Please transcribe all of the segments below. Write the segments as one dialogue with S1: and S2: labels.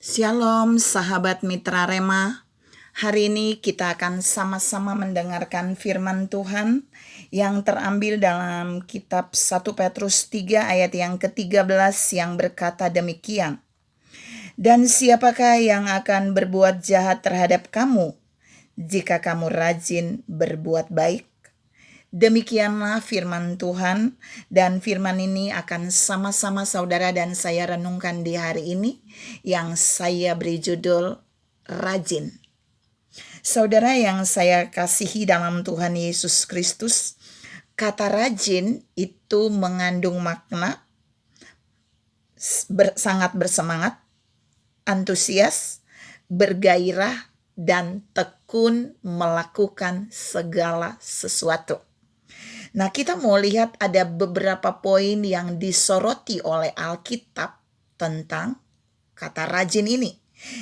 S1: Shalom sahabat Mitra Rema. Hari ini kita akan sama-sama mendengarkan firman Tuhan yang terambil dalam kitab 1 Petrus 3 ayat yang ke-13 yang berkata demikian. Dan siapakah yang akan berbuat jahat terhadap kamu jika kamu rajin berbuat baik? Demikianlah firman Tuhan, dan firman ini akan sama-sama saudara dan saya renungkan di hari ini yang saya beri judul Rajin. Saudara yang saya kasihi dalam Tuhan Yesus Kristus, kata rajin itu mengandung makna sangat bersemangat, antusias, bergairah, dan tekun melakukan segala sesuatu. Nah, kita mau lihat ada beberapa poin yang disoroti oleh Alkitab tentang kata rajin ini.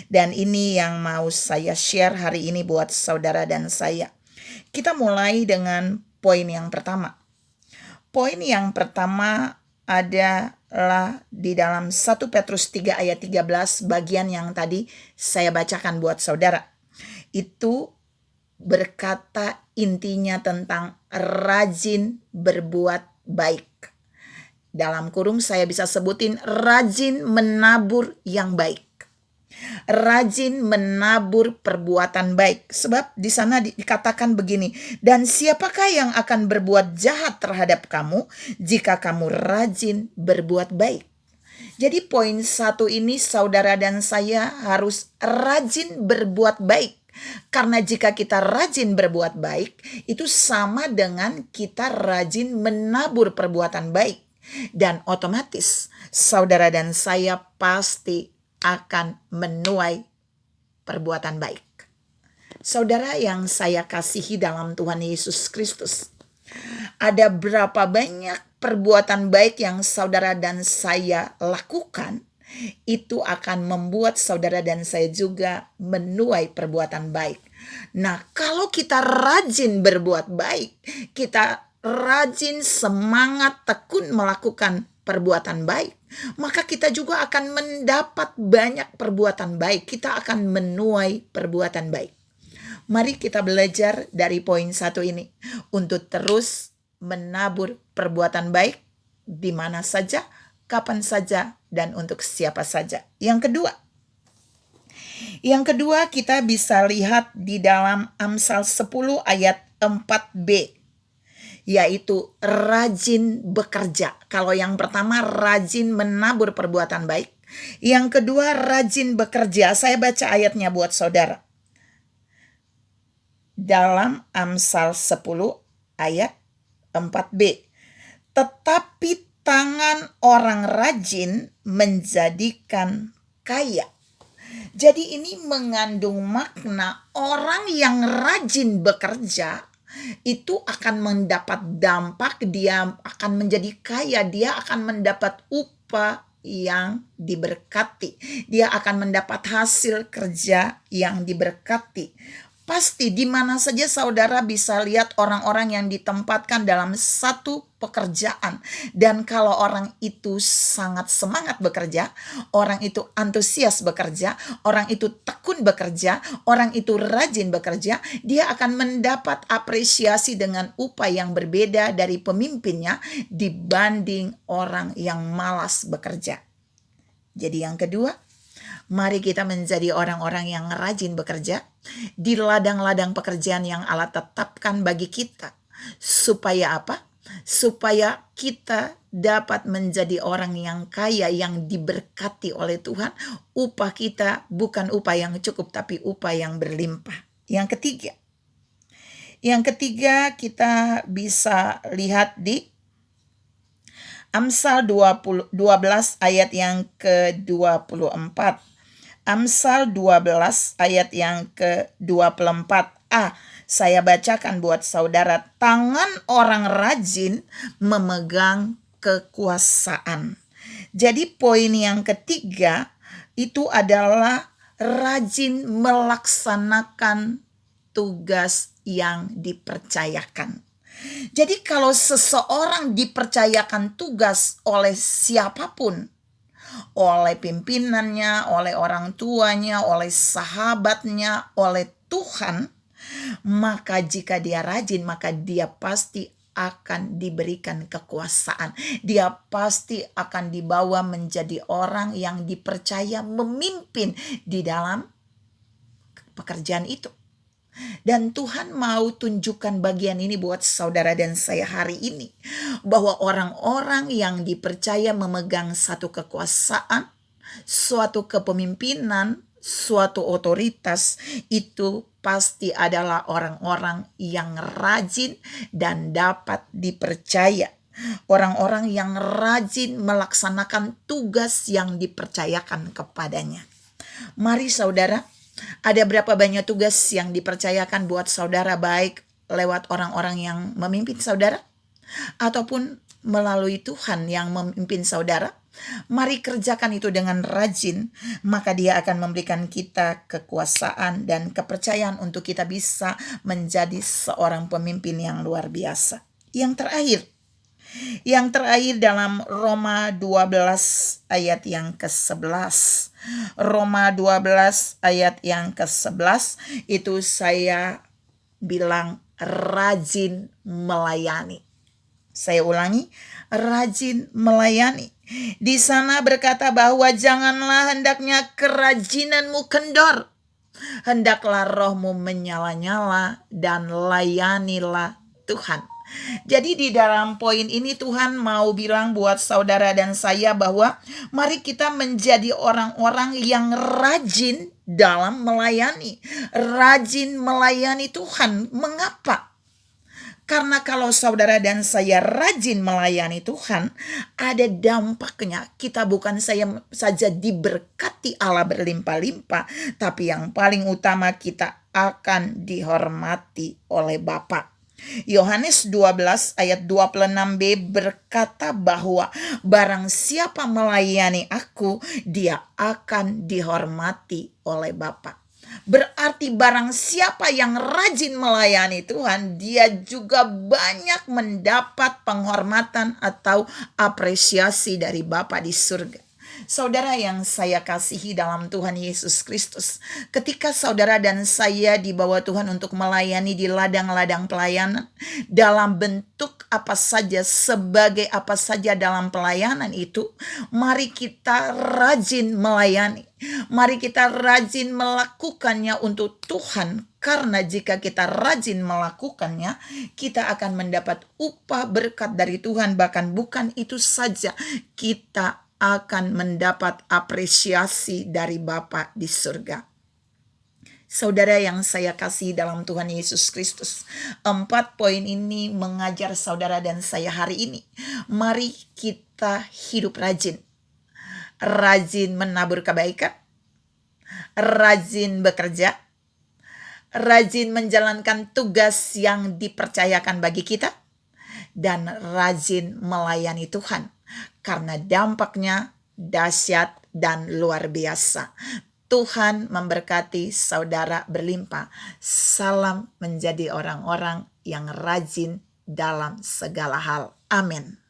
S1: Dan ini yang mau saya share hari ini buat saudara dan saya. Kita mulai dengan poin yang pertama. Poin yang pertama adalah di dalam 1 Petrus 3 ayat 13 bagian yang tadi saya bacakan buat saudara. Itu berkata intinya tentang rajin berbuat baik. Dalam kurung saya bisa sebutin rajin menabur yang baik. Rajin menabur perbuatan baik. Sebab di sana dikatakan begini, dan siapakah yang akan berbuat jahat terhadap kamu jika kamu rajin berbuat baik? Jadi poin 1 ini saudara dan saya harus rajin berbuat baik. Karena jika kita rajin berbuat baik, itu sama dengan kita rajin menabur perbuatan baik. Dan otomatis saudara dan saya pasti akan menuai perbuatan baik. Saudara yang saya kasihi dalam Tuhan Yesus Kristus, ada berapa banyak perbuatan baik yang saudara dan saya lakukan, itu akan membuat saudara dan saya juga menuai perbuatan baik. Nah, kalau kita rajin berbuat baik, kita rajin semangat tekun melakukan perbuatan baik, maka kita juga akan mendapat banyak perbuatan baik. Kita akan menuai perbuatan baik. Mari kita belajar dari poin 1 ini untuk terus menabur perbuatan baik di mana saja, kapan saja, dan untuk siapa saja. Yang kedua kita bisa lihat di dalam Amsal 10 ayat 4b, yaitu rajin bekerja. Kalau yang pertama rajin menabur perbuatan baik, yang kedua rajin bekerja. Saya baca ayatnya buat saudara. Dalam Amsal 10 ayat 4b, tetapi tangan orang rajin menjadikan kaya. Jadi ini mengandung makna orang yang rajin bekerja itu akan mendapat dampak, dia akan menjadi kaya, dia akan mendapat upah yang diberkati, dia akan mendapat hasil kerja yang diberkati. Pasti di mana saja saudara bisa lihat orang-orang yang ditempatkan dalam satu pekerjaan. Dan kalau orang itu sangat semangat bekerja, orang itu antusias bekerja, orang itu tekun bekerja, orang itu rajin bekerja, dia akan mendapat apresiasi dengan upah yang berbeda dari pemimpinnya dibanding orang yang malas bekerja. Jadi yang kedua, mari kita menjadi orang-orang yang rajin bekerja di ladang-ladang pekerjaan yang Allah tetapkan bagi kita. Supaya apa? Supaya kita dapat menjadi orang yang kaya, yang diberkati oleh Tuhan. Upah kita bukan upah yang cukup, tapi upah yang berlimpah. Yang ketiga kita bisa lihat di Amsal 12 ayat yang ke-24. Amsal 12 ayat yang ke-24a. Saya bacakan buat saudara. Tangan orang rajin memegang kekuasaan. Jadi poin yang ketiga itu adalah rajin melaksanakan tugas yang dipercayakan. Jadi kalau seseorang dipercayakan tugas oleh siapapun, oleh pimpinannya, oleh orang tuanya, oleh sahabatnya, oleh Tuhan, maka jika dia rajin, maka dia pasti akan diberikan kekuasaan. Dia pasti akan dibawa menjadi orang yang dipercaya memimpin di dalam pekerjaan itu. Dan Tuhan mau tunjukkan bagian ini buat saudara dan saya hari ini, bahwa orang-orang yang dipercaya memegang satu kekuasaan, suatu kepemimpinan, suatu otoritas, itu pasti adalah orang-orang yang rajin dan dapat dipercaya. Orang-orang yang rajin melaksanakan tugas yang dipercayakan kepadanya. Mari saudara, ada berapa banyak tugas yang dipercayakan buat saudara, baik lewat orang-orang yang memimpin saudara ataupun melalui Tuhan yang memimpin saudara. Mari kerjakan itu dengan rajin, maka Dia akan memberikan kita kekuasaan dan kepercayaan untuk kita bisa menjadi seorang pemimpin yang luar biasa. Yang terakhir dalam Roma 12 ayat yang ke-11. Roma 12 ayat yang ke-11 itu saya bilang rajin melayani. Saya ulangi, rajin melayani. Di sana berkata bahwa janganlah hendaknya kerajinanmu kendor. Hendaklah rohmu menyala-nyala dan layanilah Tuhan. Jadi di dalam poin ini Tuhan mau bilang buat saudara dan saya bahwa mari kita menjadi orang-orang yang rajin dalam melayani. Rajin melayani Tuhan. Mengapa? Karena kalau saudara dan saya rajin melayani Tuhan, ada dampaknya. Kita bukan saja diberkati Allah berlimpah-limpah, tapi yang paling utama kita akan dihormati oleh Bapa. Yohanes 12 ayat 26b berkata bahwa barang siapa melayani aku, dia akan dihormati oleh Bapa. Berarti barang siapa yang rajin melayani Tuhan, dia juga banyak mendapat penghormatan atau apresiasi dari Bapa di surga. Saudara yang saya kasihi dalam Tuhan Yesus Kristus, ketika saudara dan saya dibawa Tuhan untuk melayani di ladang-ladang pelayanan, dalam bentuk apa saja, sebagai apa saja dalam pelayanan itu, mari kita rajin melayani. Mari kita rajin melakukannya untuk Tuhan, karena jika kita rajin melakukannya, kita akan mendapat upah berkat dari Tuhan. Bahkan bukan itu saja, kita akan mendapat apresiasi dari Bapa di surga. Saudara yang saya kasih dalam Tuhan Yesus Kristus, 4 poin ini mengajar saudara dan saya hari ini. Mari kita hidup rajin. Rajin menabur kebaikan, rajin bekerja, rajin menjalankan tugas yang dipercayakan bagi kita, dan rajin melayani Tuhan. Karena dampaknya dahsyat dan luar biasa. Tuhan memberkati saudara berlimpah. Salam menjadi orang-orang yang rajin dalam segala hal. Amin.